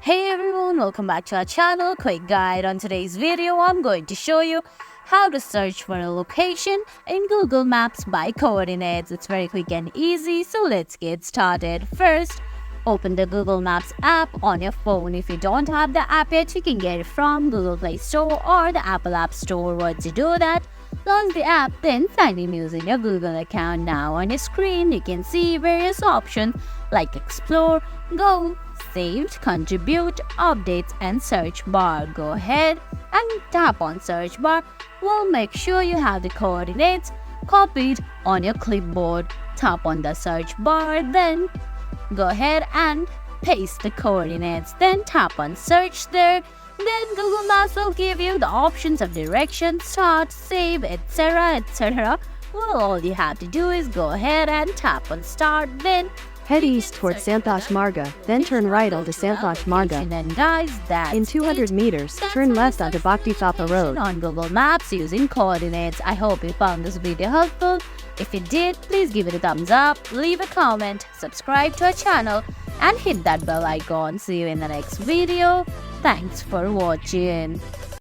Hey everyone, welcome back to our channel. Quick guide. On today's video, I'm going to show you how to search for a location in Google Maps by coordinates. It's very quick and easy, so let's get started. First, open the Google Maps app on your phone. If you don't have the app yet, you can get it from Google Play Store or the Apple App Store. Once you do that, launch the app, then sign in using your Google account. Now on your screen, you can see various options like Explore, Go, Saved, Contribute, Updates, and Search bar. Go ahead and tap on Search bar. Well, make sure you have the coordinates copied on your clipboard. Tap on the Search bar, then go ahead and paste the coordinates. Then tap on Search there. Then Google Maps will give you the options of direction, start, save, etc. etc. Well, all you have to do is go ahead and tap on Start, then head east towards Santosh Marga, then turn right onto Santosh Marga. And guys, that's in 200 meters, turn left onto Bhakti Thapa Road. On Google Maps using coordinates. I hope you found this video helpful. If you did, please give it a thumbs up, leave a comment, subscribe to our channel, and hit that bell icon. See you in the next video. Thanks for watching.